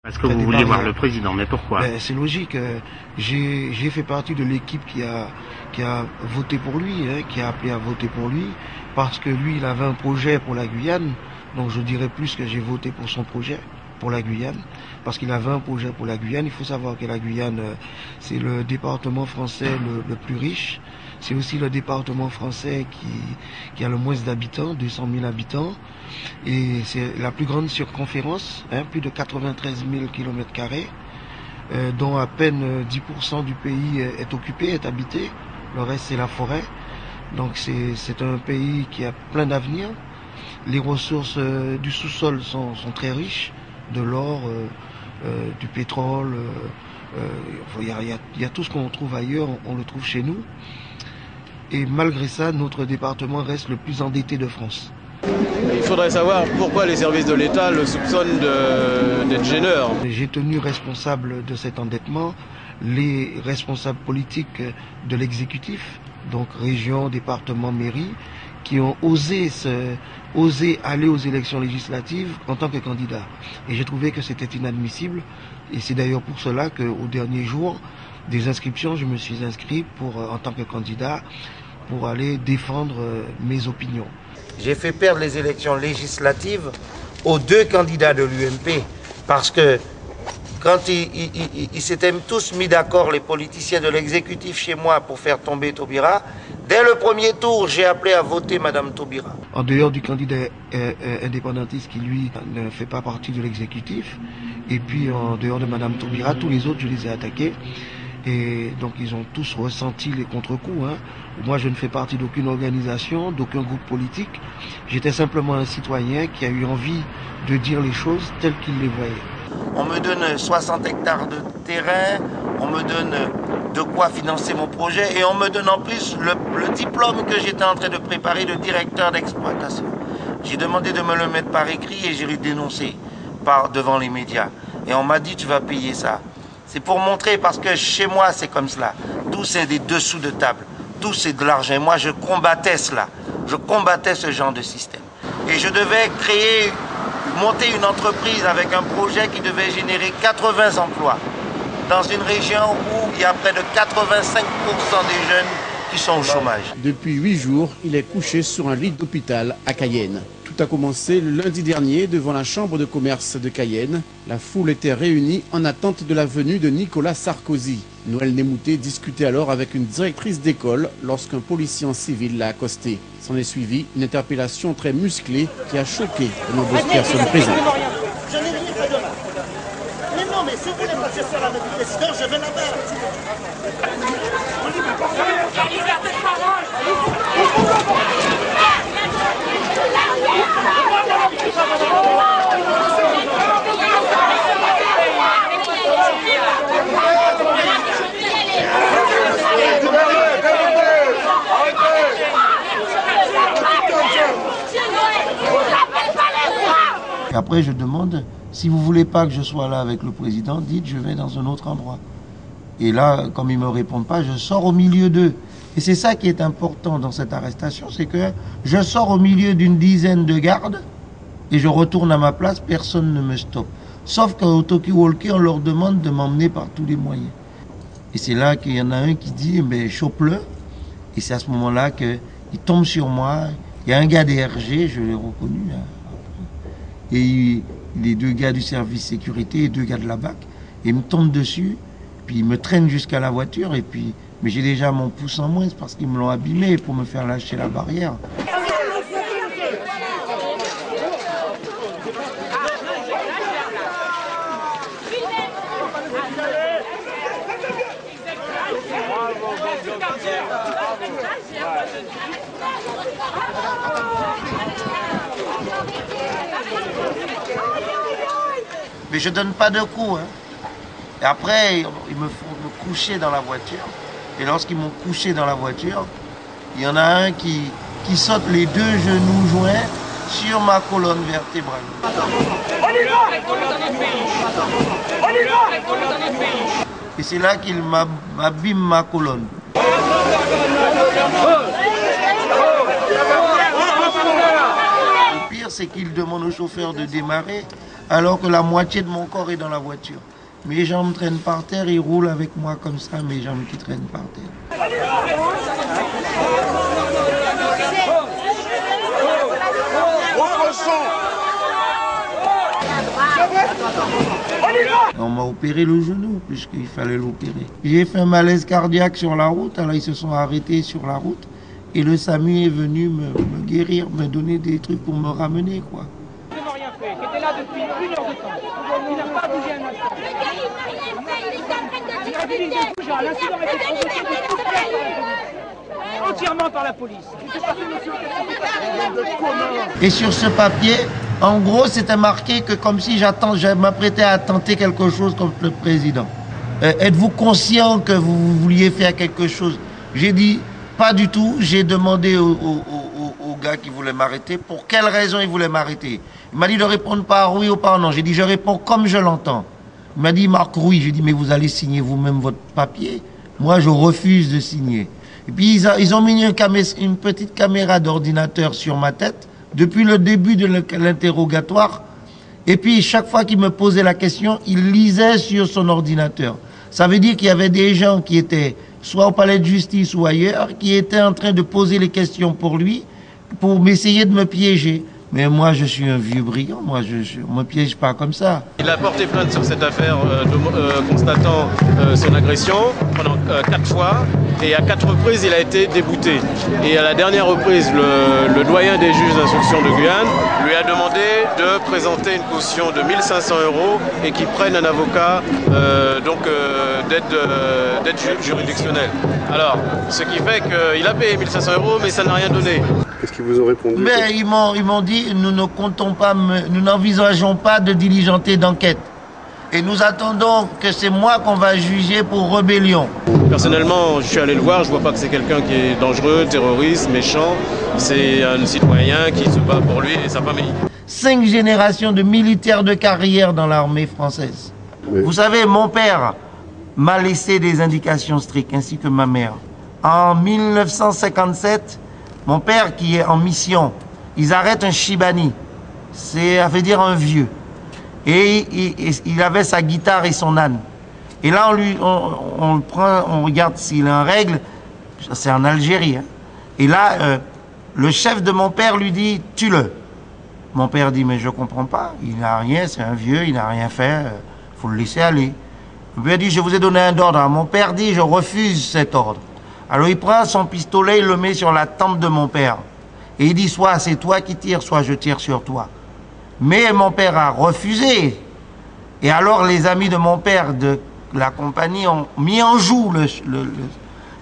Est-ce que vous vouliez voir le président, mais pourquoi? C'est logique. J'ai fait partie de l'équipe qui a voté pour lui, qui a appelé à voter pour lui, parce que lui, il avait un projet pour la Guyane. Donc je dirais plus que j'ai voté pour son projet, pour la Guyane, parce qu'il avait un projet pour la Guyane. Il faut savoir que la Guyane, c'est le département français le plus riche. C'est aussi le département français qui a le moins d'habitants, 200 000 habitants. Et c'est la plus grande circonférence, plus de 93 000 km², dont à peine 10% du pays est occupé, est habité. Le reste, c'est la forêt. Donc c'est un pays qui a plein d'avenir. Les ressources du sous-sol sont très riches, de l'or, du pétrole. Il y a tout ce qu'on trouve ailleurs, on le trouve chez nous. Et malgré ça, notre département reste le plus endetté de France. Il faudrait savoir pourquoi les services de l'État le soupçonnent d'être gêneur. J'ai tenu responsable de cet endettement les responsables politiques de l'exécutif, donc région, département, mairie, qui ont osé aller aux élections législatives en tant que candidat. Et j'ai trouvé que c'était inadmissible. Et c'est d'ailleurs pour cela qu'au dernier jour des inscriptions, je me suis inscrit en tant que candidat pour aller défendre mes opinions. J'ai fait perdre les élections législatives aux deux candidats de l'UMP parce que quand ils s'étaient tous mis d'accord, les politiciens de l'exécutif chez moi, pour faire tomber Taubira, dès le premier tour, j'ai appelé à voter Madame Taubira. En dehors du candidat indépendantiste qui, lui, ne fait pas partie de l'exécutif, et puis en dehors de Madame Taubira, tous les autres, je les ai attaqués. Et donc ils ont tous ressenti les contre-coups. Moi, je ne fais partie d'aucune organisation, d'aucun groupe politique. J'étais simplement un citoyen qui a eu envie de dire les choses telles qu'il les voyait. On me donne 60 hectares de terrain, on me donne de quoi financer mon projet et on me donne en plus le diplôme que j'étais en train de préparer de directeur d'exploitation. J'ai demandé de me le mettre par écrit et j'ai le dénoncé devant les médias. Et on m'a dit tu vas payer ça. C'est pour montrer, parce que chez moi, c'est comme cela. Tout, c'est des dessous de table. Tout, c'est de l'argent. Et moi, je combattais cela. Je combattais ce genre de système. Et je devais monter une entreprise avec un projet qui devait générer 80 emplois dans une région où il y a près de 85% des jeunes qui sont au chômage. Depuis 8 jours, il est couché sur un lit d'hôpital à Cayenne. Tout a commencé le lundi dernier devant la chambre de commerce de Cayenne. La foule était réunie en attente de la venue de Nicolas Sarkozy. Noël Némouté discutait alors avec une directrice d'école lorsqu'un policier en civil l'a accosté. S'en est suivi une interpellation très musclée qui a choqué de nombreuses personnes présentes. Je n'ai rien fait de mal. Mais non, mais si vous voulez passer ça avec le président, je vais là-bas. La liberté de parole. Et après, je demande, si vous ne voulez pas que je sois là avec le président, dites, je vais dans un autre endroit. Et là, comme ils ne me répondent pas, je sors au milieu d'eux. Et c'est ça qui est important dans cette arrestation, c'est que je sors au milieu d'une dizaine de gardes et je retourne à ma place, personne ne me stoppe. Sauf qu'au talkie-walkie, on leur demande de m'emmener par tous les moyens. Et c'est là qu'il y en a un qui dit, mais chope-le. Et c'est à ce moment-là qu'il tombe sur moi. Il y a un gars des RG, je l'ai reconnu. Et les deux gars du service sécurité et deux gars de la BAC. Et ils me tombent dessus, puis ils me traînent jusqu'à la voiture. Et puis, mais j'ai déjà mon pouce en moins, c'est parce qu'ils me l'ont abîmé pour me faire lâcher la barrière. Mais je donne pas de coups. Et après, ils me font me coucher dans la voiture. Et lorsqu'ils m'ont couché dans la voiture, il y en a un qui saute les deux genoux joints sur ma colonne vertébrale. Et c'est là qu'il m'abîme ma colonne. Le pire, c'est qu'il demande au chauffeur de démarrer alors que la moitié de mon corps est dans la voiture. Mes jambes traînent par terre, il roule avec moi comme ça, mes jambes qui traînent par terre. On m'a opéré le genou, puisqu'il fallait l'opérer. J'ai fait un malaise cardiaque sur la route, alors ils se sont arrêtés sur la route. Et le SAMU est venu me guérir, me donner des trucs pour me ramener, quoi. Qui n'a rien fait, qui était là depuis 1 heure de temps. Il n'a pas bougé un instant. L'incident a été provoqué entièrement par la police. Et sur ce papier, en gros, c'était marqué que comme si je m'apprêtais à tenter quelque chose contre le président. Êtes-vous conscient que vous vouliez faire quelque chose? J'ai dit, pas du tout. J'ai demandé au gars qui voulait m'arrêter pour quelle raison il voulait m'arrêter. Il m'a dit de répondre par oui ou par non. J'ai dit, je réponds comme je l'entends. Il m'a dit, Marc, oui. J'ai dit, mais vous allez signer vous-même votre papier. Moi, je refuse de signer. Et puis, ils ont mis une petite caméra d'ordinateur sur ma tête depuis le début de l'interrogatoire. Et puis, chaque fois qu'il me posait la question, il lisait sur son ordinateur. Ça veut dire qu'il y avait des gens qui étaient soit au palais de justice ou ailleurs, qui étaient en train de poser les questions pour lui, pour m'essayer de me piéger. Mais moi, je suis un vieux brillant, moi, je ne me piège pas comme ça. Il a porté plainte sur cette affaire, constatant son agression pendant 4 fois, et à 4 reprises, il a été débouté. Et à la dernière reprise, le doyen des juges d'instruction de Guyane lui a demandé de présenter une caution de 1 500 € et qu'il prenne un avocat d'aide juridictionnelle. Alors, ce qui fait qu'il a payé 1 500 €, mais ça n'a rien donné. Qu'est-ce qu'ils vous ont répondu? Mais ils m'ont dit, nous ne comptons pas, nous n'envisageons pas de diligenter d'enquête. Et nous attendons que c'est moi qu'on va juger pour rébellion. Personnellement, je suis allé le voir, je vois pas que c'est quelqu'un qui est dangereux, terroriste, méchant. C'est un citoyen qui se bat pour lui et sa famille. 5 générations de militaires de carrière dans l'armée française. Oui. Vous savez, mon père m'a laissé des indications strictes, ainsi que ma mère. En 1957, mon père qui est en mission, ils arrêtent un Chibani, ça veut dire un vieux. Et il avait sa guitare et son âne. Et là, on le prend, on regarde s'il est en règle, c'est en Algérie. Hein. Et là, le chef de mon père lui dit, tue-le. Mon père dit, mais je comprends pas, il n'a rien, c'est un vieux, il n'a rien fait, faut le laisser aller. Le père dit, je vous ai donné un ordre. Mon père dit, je refuse cet ordre. Alors il prend son pistolet, il le met sur la tempe de mon père. Et il dit, soit c'est toi qui tires, soit je tire sur toi. Mais mon père a refusé. Et alors les amis de mon père de la compagnie ont mis en joue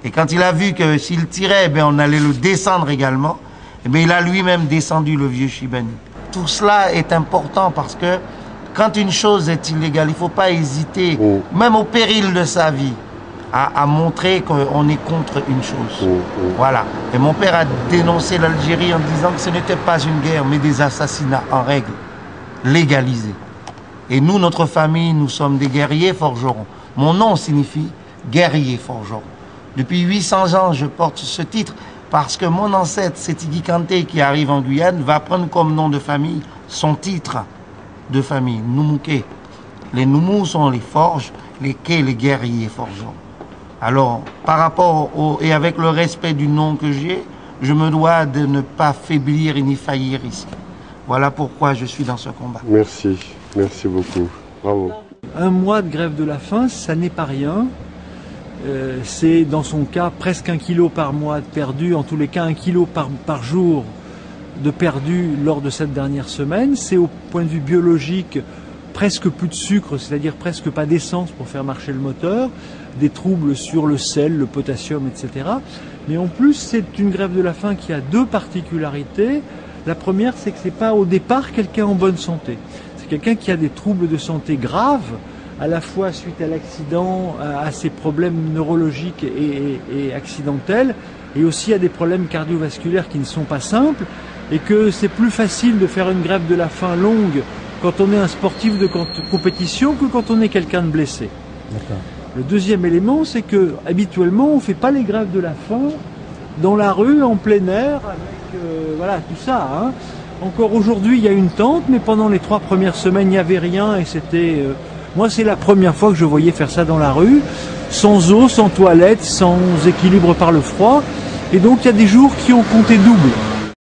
Et quand il a vu que s'il tirait, on allait le descendre également, il a lui-même descendu le vieux Chibani. Tout cela est important parce que quand une chose est illégale, il ne faut pas hésiter, même au péril de sa vie, à montrer qu'on est contre une chose. Voilà. Et mon père a dénoncé l'Algérie en disant que ce n'était pas une guerre, mais des assassinats en règle, légalisés. Et nous, notre famille, nous sommes des guerriers forgerons. Mon nom signifie guerrier forgeron. Depuis 800 ans, je porte ce titre parce que mon ancêtre, Sétigui Kanté, qui arrive en Guyane, va prendre comme nom de famille son titre de famille, Noumouké. Les Noumous sont les forges, les Ké, les guerriers forgerons. Alors, par rapport et avec le respect du nom que j'ai, je me dois de ne pas faiblir et ni faillir ici. Voilà pourquoi je suis dans ce combat. Merci, merci beaucoup. Bravo. 1 mois de grève de la faim, ça n'est pas rien. C'est dans son cas presque 1 kilo par mois de perdu, en tous les cas 1 kilo par jour de perdu lors de cette dernière semaine. C'est au point de vue biologique presque plus de sucre, c'est-à-dire presque pas d'essence pour faire marcher le moteur, des troubles sur le sel, le potassium, etc. Mais en plus, c'est une grève de la faim qui a 2 particularités. La première, c'est que c'est pas au départ quelqu'un en bonne santé. C'est quelqu'un qui a des troubles de santé graves, à la fois suite à l'accident, à ses problèmes neurologiques et accidentels, et aussi à des problèmes cardiovasculaires qui ne sont pas simples, et que c'est plus facile de faire une grève de la faim longue quand on est un sportif de compétition que quand on est quelqu'un de blessé. Le deuxième élément, c'est que habituellement, on ne fait pas les grèves de la faim dans la rue, en plein air, avec voilà, tout ça. Hein. Encore aujourd'hui, il y a une tente, mais pendant les 3 premières semaines, il n'y avait rien et c'était... moi, c'est la première fois que je voyais faire ça dans la rue, sans eau, sans toilette, sans équilibre par le froid. Et donc, il y a des jours qui ont compté double.